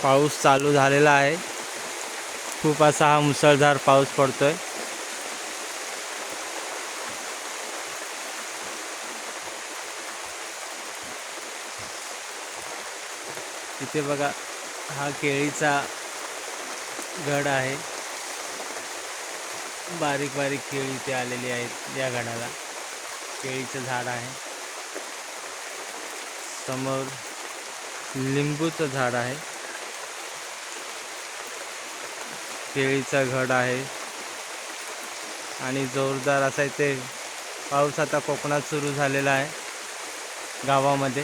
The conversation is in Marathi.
पाऊस चालू झालेला आहे. खूप असा हा मुसळधार पाऊस पडतोय. इथे बघा, हा केळीचा घड आहे. बारीक बारीक केळी इथे आलेली आहेत. या घडाला केळीचं झाड आहे. समोर लिंबूचं झाड आहे. केळीचा घड आहे आणि जोरदार असा इथे पाऊस आता कोकणात सुरू झालेला आहे गावामध्ये.